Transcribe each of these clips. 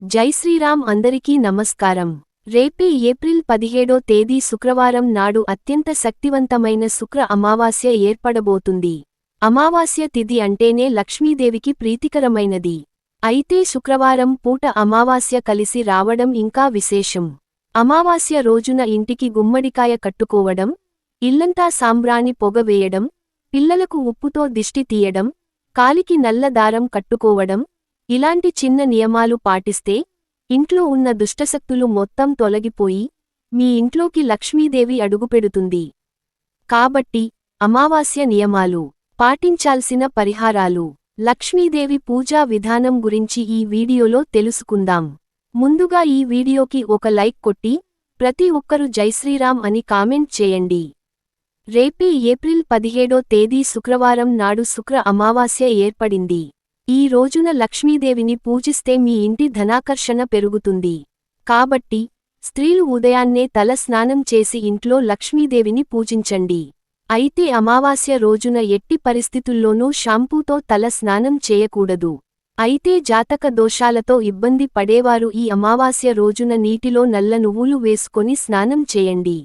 జై శ్రీరామ్. అందరికీ నమస్కారం. రేపే ఏప్రిల్ 17వ తేదీ శుక్రవారం నాడు అత్యంత శక్తివంతమైన శుక్ర అమావాస్య ఏర్పడబోతుంది. అమావాస్య తిథి అంటేనే లక్ష్మీదేవికి ప్రీతికరమైనది. అయితే శుక్రవారం పూట అమావాస్య కలిసి రావడం ఇంకా విశేషం. అమావాస్య రోజున ఇంటికి గుమ్మడికాయ కట్టుకోవడం, ఇల్లంతా సాంబ్రాణి పొగ వేయడం, పిల్లలకు ఉప్పుతో దిష్టి తీయడం, కాలికి నల్ల దారం కట్టుకోవడం, ఇలాంటి చిన్న నియమాలు పాటిస్తే ఇంట్లో ఉన్న దుష్టశక్తులు మొత్తం తొలగిపోయి మీ ఇంట్లోకి లక్ష్మీదేవి అడుగుపెడుతుంది. కాబట్టి అమావాస్య నియమాలు, పాటించాల్సిన పరిహారాలు, లక్ష్మీదేవి పూజా విధానం గురించి ఈ వీడియోలో తెలుసుకుందాం. ముందుగా ఈ వీడియోకి ఒక లైక్ కొట్టి ప్రతి ఒక్కరూ జై శ్రీరామ్ అని కామెంట్ చేయండి. రేపే ఏప్రిల్ 17వ తేదీ శుక్రవారం నాడు శుక్ర అమావాస్య ఏర్పడింది. ఈ రోజున లక్ష్మీదేవిని పూజిస్తే మీ ఇంటి ధనాకర్షణ పెరుగుతుంది. కాబట్టి స్త్రీలు ఉదయాన్నే తల స్నానం చేసి ఇంట్లో లక్ష్మీదేవిని పూజించండి. అయితే అమావాస్య రోజున ఎట్టి పరిస్థితుల్లోనూ షాంపూతో తల స్నానం చేయకూడదు. అయితే జాతక దోషాలతో ఇబ్బంది పడేవారు ఈ అమావాస్య రోజున నీటిలో నల్ల నువ్వులు వేసుకొని స్నానం చేయండి.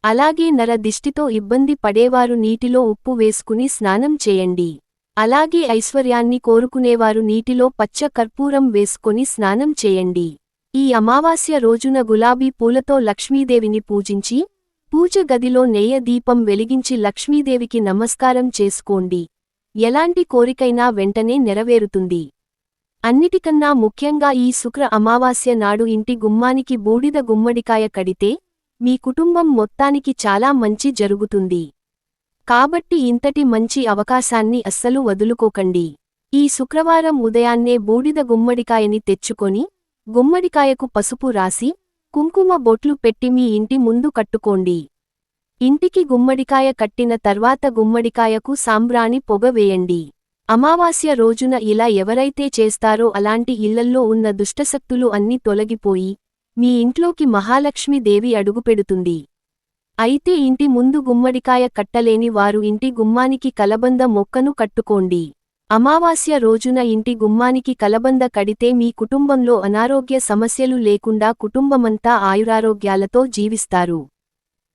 అలాగే నర దిష్టితో ఇబ్బంది పడేవారు నీటిలో ఉప్పు వేసుకుని స్నానం చేయండి. అలాగే ఐశ్వర్యాన్ని కోరుకునేవారు నీటిలో పచ్చ కర్పూరం వేసుకొని స్నానం చేయండి. ఈ అమావాస్య రోజున గులాబీ పూలతో లక్ష్మీదేవిని పూజించి పూజ గదిలో నెయ్య దీపం వెలిగించి లక్ష్మీదేవికి నమస్కారం చేసుకోండి. ఎలాంటి కోరికైనా వెంటనే నెరవేరుతుంది. అన్నిటికన్నా ముఖ్యంగా ఈ శుక్ర అమావాస్య నాడు ఇంటి గుమ్మానికి బూడిద గుమ్మడికాయ కడితే మీ కుటుంబం మొత్తానికి చాలా మంచి జరుగుతుంది. కాబట్టి ఇంతటి మంచి అవకాశాన్ని అస్సలు వదులుకోకండి. ఈ శుక్రవారం ఉదయాన్నే బూడిద గుమ్మడికాయని తెచ్చుకొని గుమ్మడికాయకు పసుపు రాసి కుంకుమ బొట్లు పెట్టి మీ ఇంటి ముందు కట్టుకోండి. ఇంటికి గుమ్మడికాయ కట్టిన తర్వాత గుమ్మడికాయకు సాంబ్రాణి పొగ వేయండి. అమావాస్య రోజున ఇలా ఎవరైతే చేస్తారో అలాంటి ఇళ్లల్లో ఉన్న దుష్టశక్తులు అన్నీ తొలగిపోయి మీ ఇంట్లోకి మహాలక్ష్మీదేవి అడుగుపెడుతుంది. అయితే ఇంటి ముందు గుమ్మడికాయ కట్టలేని వారు ఇంటి గుమ్మానికి కలబంద మొక్కను కట్టుకోండి. అమావాస్య రోజున ఇంటి గుమ్మానికి కలబంద కడితే మీ కుటుంబంలో అనారోగ్య సమస్యలు లేకుండా కుటుంబమంతా ఆయురారోగ్యాలతో జీవిస్తారు.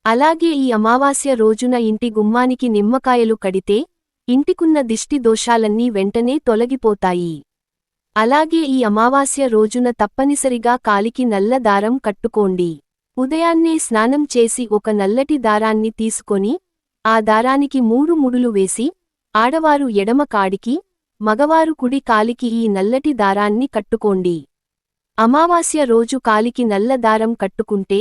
అలాగే ఈ అమావాస్య రోజున ఇంటి గుమ్మానికి నిమ్మకాయలు కడితే ఇంటికున్న దిష్టి దోషాలన్నీ వెంటనే తొలగిపోతాయి. అలాగే ఈ అమావాస్య రోజున తప్పనిసరిగా కాలికి నల్ల దారం కట్టుకోండి. ఉదయాన్నే స్నానం చేసి ఒక నల్లటి దారాన్ని తీసుకొని ఆ దారానికి 3 ముడులు వేసి ఆడవారు ఎడమ కాడికి, మగవారు కుడి కాలికి ఈ నల్లటి దారాన్ని కట్టుకోండి. అమావాస్య రోజు కాలికి నల్ల దారం కట్టుకుంటే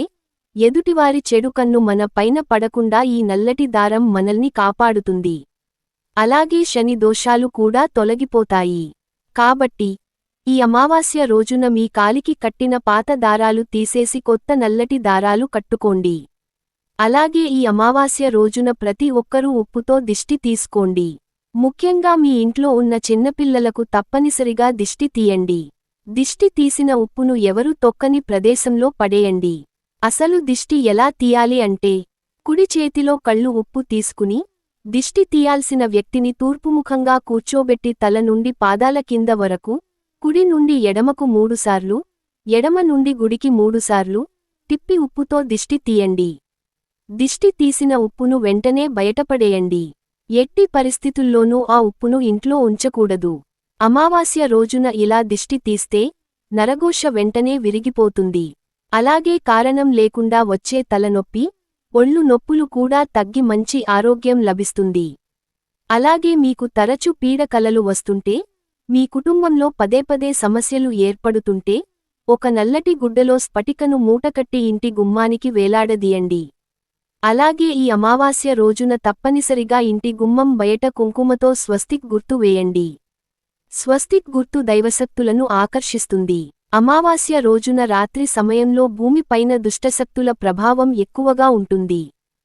ఎదుటివారి చెడు కన్ను మన పైన పడకుండా ఈ నల్లటి దారం మనల్ని కాపాడుతుంది. అలాగే శని దోషాలు కూడా తొలగిపోతాయి. కాబట్టి ఈ అమావాస్య రోజున మీ కాలికి కట్టిన పాత దారాలు తీసేసి కొత్త నల్లటి దారాలు కట్టుకోండి. అలాగే ఈ అమావాస్య రోజున ప్రతి ఒక్కరూ ఉప్పుతో దిష్టి తీసుకోండి. ముఖ్యంగా మీ ఇంట్లో ఉన్న చిన్నపిల్లలకు తప్పనిసరిగా దిష్టి తీయండి. దిష్టి తీసిన ఉప్పును ఎవరూ తొక్కని ప్రదేశంలో పడేయండి. అసలు దిష్టి ఎలా తీయాలి అంటే కుడి చేతిలో కళ్ళు ఉప్పు తీసుకుని దిష్టి తీయాల్సిన వ్యక్తిని తూర్పుముఖంగా కూర్చోబెట్టి తల నుండి పాదాల కింద వరకు, కుడి నుండి ఎడమకు 3 సార్లు, ఎడమ నుండి గుడికి 3 సార్లు తిప్పి ఉప్పుతో దిష్టి తీయండి. దిష్టి తీసిన ఉప్పును వెంటనే బయటపడేయండి. ఎట్టి పరిస్థితుల్లోనూ ఆ ఉప్పును ఇంట్లో ఉంచకూడదు. అమావాస్య రోజున ఇలా దిష్టి తీస్తే నరఘోష వెంటనే విరిగిపోతుంది. అలాగే కారణం లేకుండా వచ్చే తలనొప్పి, ఒళ్ళు నొప్పులు కూడా తగ్గి మంచి ఆరోగ్యం లభిస్తుంది. అలాగే మీకు తరచు పీడ కలలు వస్తుంటే, మీ కుటుంబంలో పదే సమస్యలు ఏర్పడుతుంటే ఒక నల్లటి గుడ్డలో స్ఫటికను మూటకట్టి ఇంటి గుమ్మానికి వేలాడదీయండి. అలాగే ఈ అమావాస్య రోజున తప్పనిసరిగా ఇంటి గుమ్మం బయట కుంకుమతో స్వస్తిక్ గుర్తు వేయండి. స్వస్తిక్ గుర్తు దైవశక్తులను ఆకర్షిస్తుంది. అమావాస్య రోజున రాత్రి సమయంలో భూమిపైన దుష్టశక్తుల ప్రభావం ఎక్కువగా ఉంటుంది.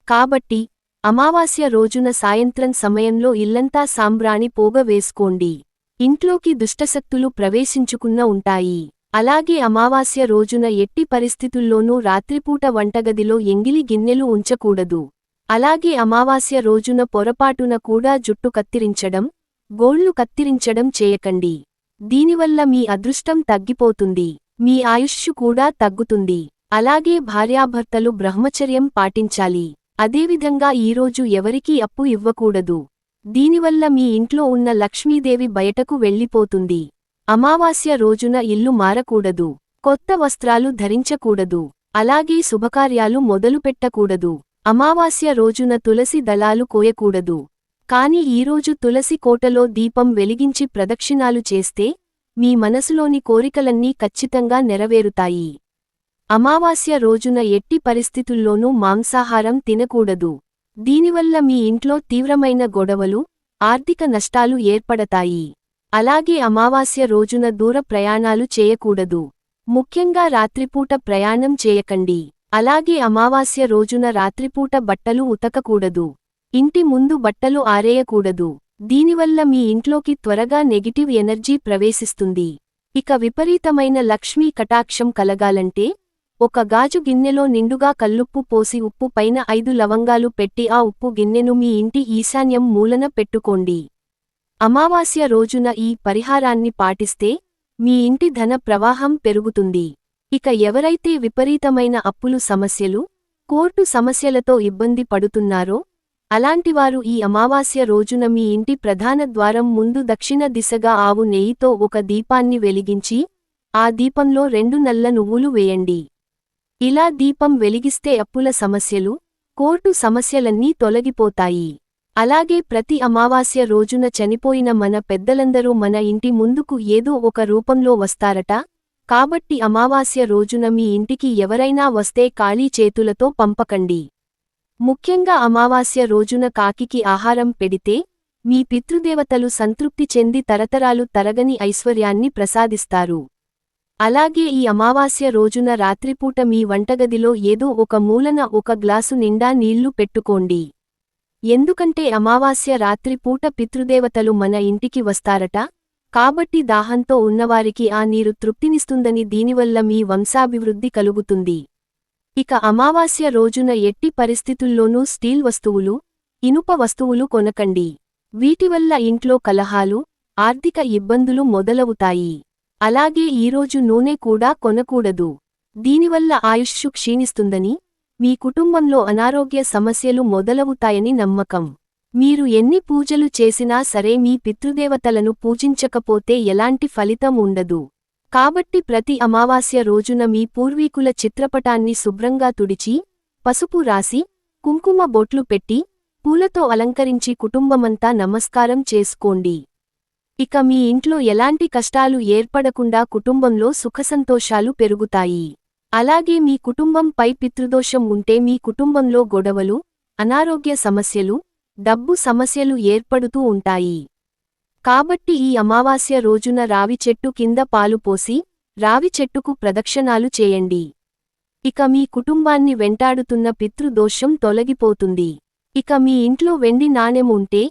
కాబట్టి అమావాస్య రోజున సాయంత్రం సమయంలో ఇల్లంతా సాంబ్రాణి పోగ వేసుకోండి. ఇంట్లోకి దుష్టశక్తులు ప్రవేశించుకున్న ఉంటాయి. అలాగే అమావాస్య రోజున ఎట్టి పరిస్థితుల్లోనూ రాత్రిపూట వంటగదిలో ఎంగిలి గిన్నెలు ఉంచకూడదు. అలాగే అమావాస్య రోజున పొరపాటున కూడా జుట్టు కత్తిరించడం, గోళ్లు కత్తిరించడం చేయకండి. దీనివల్ల మీ అదృష్టం తగ్గిపోతుంది. మీ ఆయుష్షు కూడా తగ్గుతుంది. అలాగే భార్యాభర్తలు బ్రహ్మచర్యం పాటించాలి. అదేవిధంగా ఈరోజు ఎవరికీ అప్పు ఇవ్వకూడదు. దీనివల్ల మీ ఇంట్లో ఉన్న లక్ష్మీదేవి బయటకు వెళ్ళిపోతుంది. అమావాస్య రోజున ఇల్లు మారకూడదు. కొత్త వస్త్రాలు ధరించకూడదు. అలాగే శుభకార్యాలు మొదలుపెట్టకూడదు. అమావాస్య రోజున తులసి దళాలు కోయకూడదు. కాని ఈరోజు తులసి కోటలో దీపం వెలిగించి ప్రదక్షిణాలు చేస్తే మీ మనసులోని కోరికలన్నీ ఖచ్చితంగా నెరవేరుతాయి. అమావాస్య రోజున ఎట్టి పరిస్థితుల్లోనూ మాంసాహారం తినకూడదు. దీనివల్ల మీ ఇంట్లో తీవ్రమైన గొడవలు, ఆర్థిక నష్టాలు ఏర్పడతాయి. అలాగే అమావాస్య రోజున దూర ప్రయాణాలు చేయకూడదు. ముఖ్యంగా రాత్రిపూట ప్రయాణం చేయకండి. అలాగే అమావాస్య రోజున రాత్రిపూట బట్టలు ఉతకకూడదు. ఇంటి ముందు బట్టలు ఆరేయకూడదు. దీనివల్ల మీ ఇంట్లోకి త్వరగా నెగిటివ్ ఎనర్జీ ప్రవేశిస్తుంది. ఇక విపరీతమైన లక్ష్మీ కటాక్షం కలగాలంటే ఒక గాజు గిన్నెలో నిండుగా కల్లుప్పు పోసి ఉప్పు పైన 5 లవంగాలు పెట్టి ఆ ఉప్పు గిన్నెను మీ ఇంటి ఈశాన్యం మూలన పెట్టుకోండి. అమావాస్య రోజున ఈ పరిహారాన్ని పాటిస్తే మీ ఇంటి ధన ప్రవాహం పెరుగుతుంది. ఇక ఎవరైతే విపరీతమైన అప్పులు సమస్యలు, కోర్టు సమస్యలతో ఇబ్బంది పడుతున్నారో అలాంటివారు ఈ అమావాస్య రోజున మీ ఇంటి ప్రధాన ద్వారం ముందు దక్షిణ దిశగా ఆవు నెయ్యితో ఒక దీపాన్ని వెలిగించి ఆ దీపంలో 2 నల్ల నువ్వులు వేయండి. ఇలా దీపం వెలిగిస్తే అప్పుల సమస్యలు, కోర్టు సమస్యలన్నీ తొలగిపోతాయి. అలాగే ప్రతి అమావాస్య రోజున చనిపోయిన మన పెద్దలందరూ మన ఇంటి ముందుకు ఏదో ఒక రూపంలో వస్తారట. కాబట్టి అమావాస్య రోజున మీ ఇంటికి ఎవరైనా వస్తే ఖాళీ చేతులతో పంపకండి. ముఖ్యంగా అమావాస్య రోజున కాకికి ఆహారం పెడితే మీ పితృదేవతలు సంతృప్తి చెంది తరతరాలు తరగని ఐశ్వర్యాన్ని ప్రసాదిస్తారు. అలాగే ఈ అమావాస్య రోజున రాత్రిపూట మీ వంటగదిలో ఏదో ఒక మూలన ఒక గ్లాసు నిండా నీళ్లు పెట్టుకోండి. ఎందుకంటే అమావాస్య రాత్రిపూట పితృదేవతలు మన ఇంటికి వస్తారట. కాబట్టి దాహంతో ఉన్నవారికి ఆ నీరు తృప్తినిస్తుందని, దీనివల్ల మీ వంశాభివృద్ధి కలుగుతుంది. ఇక అమావాస్య రోజున ఎట్టి పరిస్థితుల్లోనూ స్టీల్ వస్తువులు, ఇనుప వస్తువులు కొనకండి. వీటివల్ల ఇంట్లో కలహాలు, ఆర్థిక ఇబ్బందులు మొదలవుతాయి. అలాగే ఈరోజు నూనె కూడా కొనకూడదు. దీనివల్ల ఆయుష్షు క్షీణిస్తుందని, మీ కుటుంబంలో అనారోగ్య సమస్యలు మొదలవుతాయని నమ్మకం. మీరు ఎన్ని పూజలు చేసినా సరే మీ పితృదేవతలను పూజించకపోతే ఎలాంటి ఫలితం ఉండదు. కాబట్టి ప్రతి అమావాస్య రోజున మీ పూర్వీకుల చిత్రపటాన్ని శుభ్రంగా తుడిచి, పసుపు రాసి, కుంకుమ బొట్లు పెట్టి, పూలతో అలంకరించి కుటుంబమంతా నమస్కారం చేసుకోండి. ఇక మీ ఇంట్లో ఎలాంటి కష్టాలు ఏర్పడకుండా కుటుంబంలో సుఖసంతోషాలు పెరుగుతాయి. అలాగే మీ కుటుంబంపై పితృదోషం ఉంటే మీ కుటుంబంలో గొడవలు, అనారోగ్య సమస్యలు, డబ్బు సమస్యలు ఏర్పడుతూ ఉంటాయి. కాబట్టి ఈ అమావాస్య రోజున రావి చెట్టు కింద పాలు పోసి, రావి చెట్టుకు ప్రదక్షిణాలు చేయండి. ఇక మీ కుటుంబాన్ని వెంటాడుతున్న పితృదోషం తొలగిపోతుంది. ఇక మీ ఇంట్లో వెండి నాణెం ఉంటే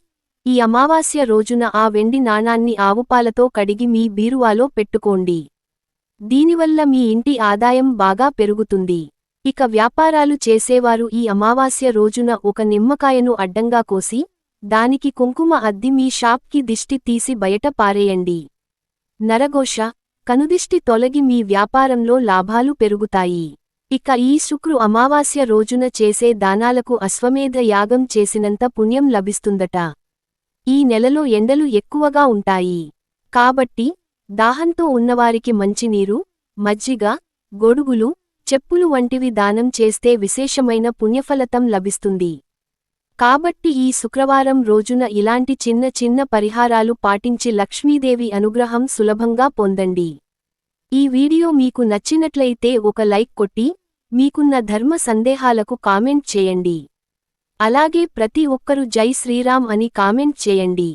ఈ అమావాస్య రోజున ఆ వెండి నాణాన్ని ఆవుపాలతో కడిగి మీ బీరువాలో పెట్టుకోండి. దీనివల్ల మీ ఇంటి ఆదాయం బాగా పెరుగుతుంది. ఇక వ్యాపారాలు చేసేవారు ఈ అమావాస్య రోజున ఒక నిమ్మకాయను అడ్డంగా కోసి దానికి కుంకుమ అద్ది మీ షాప్కి దిష్టి తీసి బయట పారేయండి. నరఘోష, కనుదిష్టి తొలగి మీ వ్యాపారంలో లాభాలు పెరుగుతాయి. ఇక ఈ శుక్రు అమావాస్య రోజున చేసే దానాలకు అశ్వమేధ యాగం చేసినంత పుణ్యం లభిస్తుందట. ఈ నెలలో ఎండలు ఎక్కువగా ఉంటాయి. కాబట్టి దాహంతో ఉన్నవారికి మంచినీరు, మజ్జిగ, గొడుగులు, చెప్పులు వంటివి దానం చేస్తే విశేషమైన పుణ్యఫలతం లభిస్తుంది. కాబట్టి ఈ శుక్రవారం రోజున ఇలాంటి చిన్న చిన్న పరిహారాలు పాటించి లక్ష్మీదేవి అనుగ్రహం సులభంగా పొందండి. ఈ వీడియో మీకు నచ్చినట్లయితే ఒక లైక్ కొట్టి, మీకున్న ధర్మ సందేహాలకు కామెంట్ చేయండి. అలాగే ప్రతి ఒక్కరూ జై శ్రీరామ్ అని కామెంట్ చేయండి.